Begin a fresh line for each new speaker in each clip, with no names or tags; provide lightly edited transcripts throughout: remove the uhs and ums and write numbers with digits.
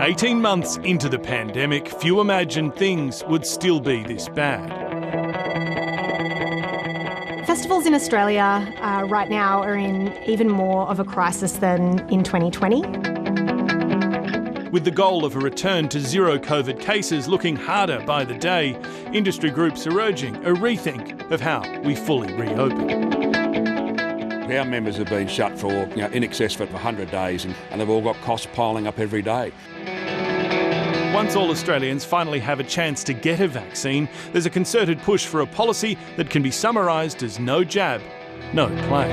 "18 months into the pandemic, few imagined things would still be this bad."
Festivals in Australia right now are in even more of a crisis than in 2020.
With the goal of a return to zero COVID cases looking harder by the day, industry groups are urging a rethink of how we fully reopen.
Our members have been shut for in excess of 100 days and they've all got costs piling up every day.
Once all Australians finally have a chance to get a vaccine, there's a concerted push for a policy that can be summarised as no jab, no play.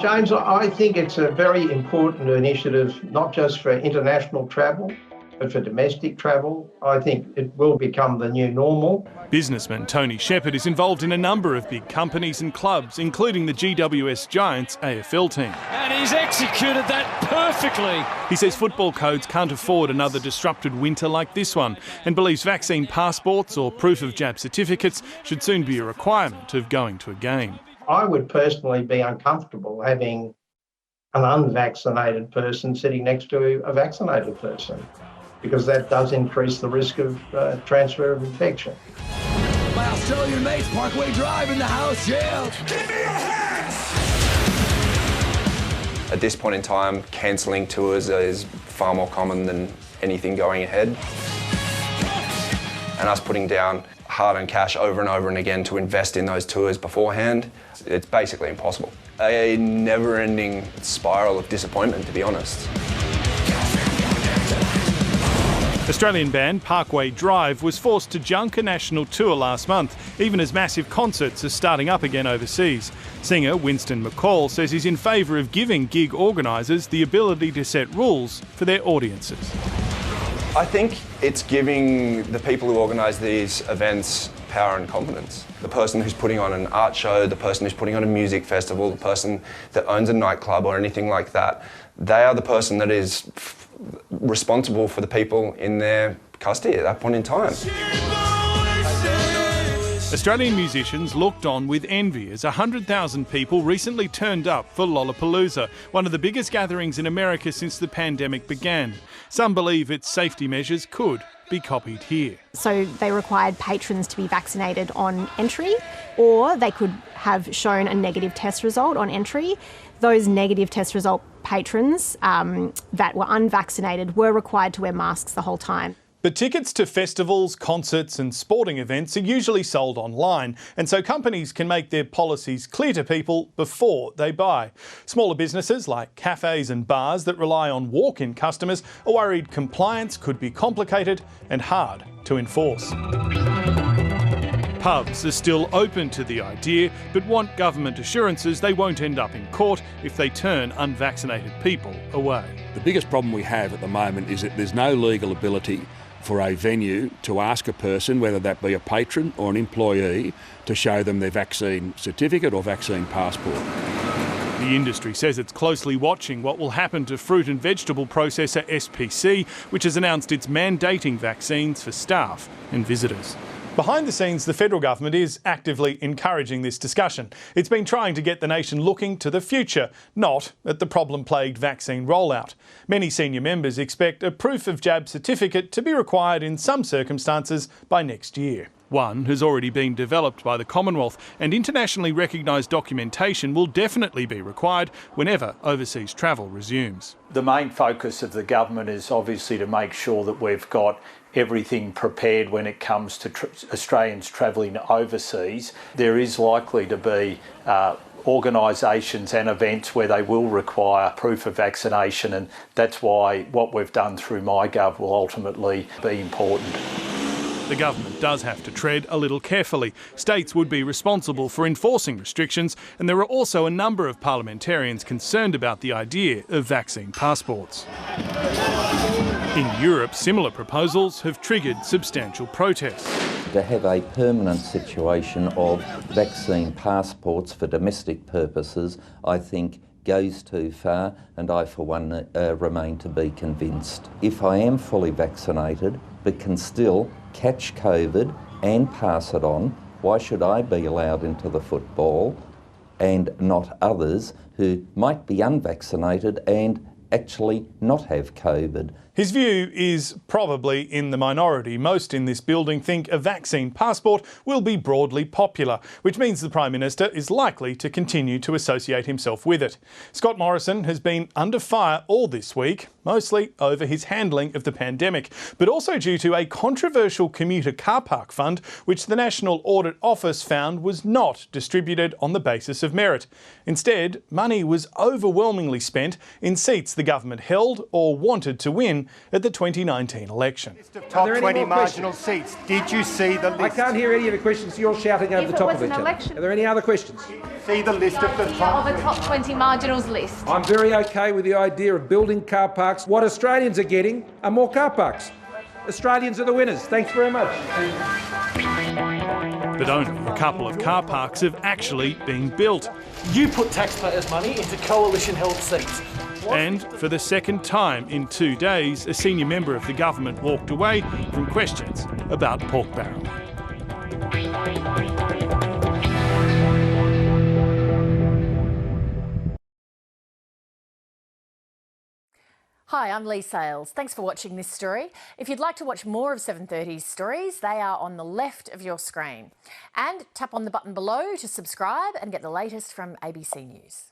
James, I think it's a very important initiative, not just for international travel, but for domestic travel. I think it will become the new normal.
Businessman Tony Shepherd is involved in a number of big companies and clubs, including the GWS Giants AFL team.
And he's executed that perfectly.
He says football codes can't afford another disrupted winter like this one, and believes vaccine passports or proof of jab certificates should soon be a requirement of going to a game.
I would personally be uncomfortable having an unvaccinated person sitting next to a vaccinated person, because that does increase the risk of transfer of infection.
My Australian mates, Parkway Drive in the house, yeah. Give me your hands!
At this point in time, cancelling tours is far more common than anything going ahead. And us putting down hard-earned cash over and over and again to invest in those tours beforehand, it's basically impossible. A never-ending spiral of disappointment, to be honest.
Australian band Parkway Drive was forced to junk a national tour last month, even as massive concerts are starting up again overseas. Singer Winston McCall says he's in favour of giving gig organisers the ability to set rules for their audiences.
I think it's giving the people who organise these events power and confidence. The person who's putting on an art show, the person who's putting on a music festival, the person that owns a nightclub or anything like that, they are the person that is responsible for the people in their custody at that point in time.
Australian musicians looked on with envy as 100,000 people recently turned up for Lollapalooza, one of the biggest gatherings in America since the pandemic began. Some believe its safety measures could be copied here.
So they required patrons to be vaccinated on entry, or they could have shown a negative test result on entry. Those negative test result patrons that were unvaccinated were required to wear masks the whole time.
But tickets to festivals, concerts and sporting events are usually sold online, and so companies can make their policies clear to people before they buy. Smaller businesses like cafes and bars that rely on walk-in customers are worried compliance could be complicated and hard to enforce. Pubs are still open to the idea, but want government assurances they won't end up in court if they turn unvaccinated people away.
The biggest problem we have at the moment is that there's no legal ability for a venue to ask a person, whether that be a patron or an employee, to show them their vaccine certificate or vaccine passport.
The industry says it's closely watching what will happen to fruit and vegetable processor SPC, which has announced it's mandating vaccines for staff and visitors. Behind the scenes, the federal government is actively encouraging this discussion. It's been trying to get the nation looking to the future, not at the problem-plagued vaccine rollout. Many senior members expect a proof of jab certificate to be required in some circumstances by next year. One has already been developed by the Commonwealth, and internationally recognised documentation will definitely be required whenever overseas travel resumes.
The main focus of the government is obviously to make sure that we've got everything prepared when it comes to Australians travelling overseas. There is likely to be organisations and events where they will require proof of vaccination, and that's why what we've done through MyGov will ultimately be important.
The government does have to tread a little carefully. States would be responsible for enforcing restrictions, and there are also a number of parliamentarians concerned about the idea of vaccine passports. In Europe, similar proposals have triggered substantial protests.
To have a permanent situation of vaccine passports for domestic purposes, I think goes too far, and I for one remain to be convinced. If I am fully vaccinated but can still catch COVID and pass it on, why should I be allowed into the football and not others who might be unvaccinated and actually not have COVID.
His view is probably in the minority. Most in this building think a vaccine passport will be broadly popular, which means the Prime Minister is likely to continue to associate himself with it. Scott Morrison has been under fire all this week, mostly over his handling of the pandemic, but also due to a controversial commuter car park fund, which the National Audit Office found was not distributed on the basis of merit. Instead, money was overwhelmingly spent in seats the government held or wanted to win at the 2019 election.
Top 20 marginal seats. Did you see the list?
I can't hear any of the questions. You're shouting over the top of each other. Are there any other questions?
See the list of the top
20 marginals list.
I'm very okay with the idea of building car parks. What Australians are getting are more car parks. Australians are the winners. Thanks very much.
But only a couple of car parks have actually been built.
You put taxpayers' money into coalition-held seats.
And for the second time in 2 days, a senior member of the government walked away from questions about pork barrel.
Hi, I'm Lee Sales. Thanks for watching this story. If you'd like to watch more of 730's stories, they are on the left of your screen. And tap on the button below to subscribe and get the latest from ABC News.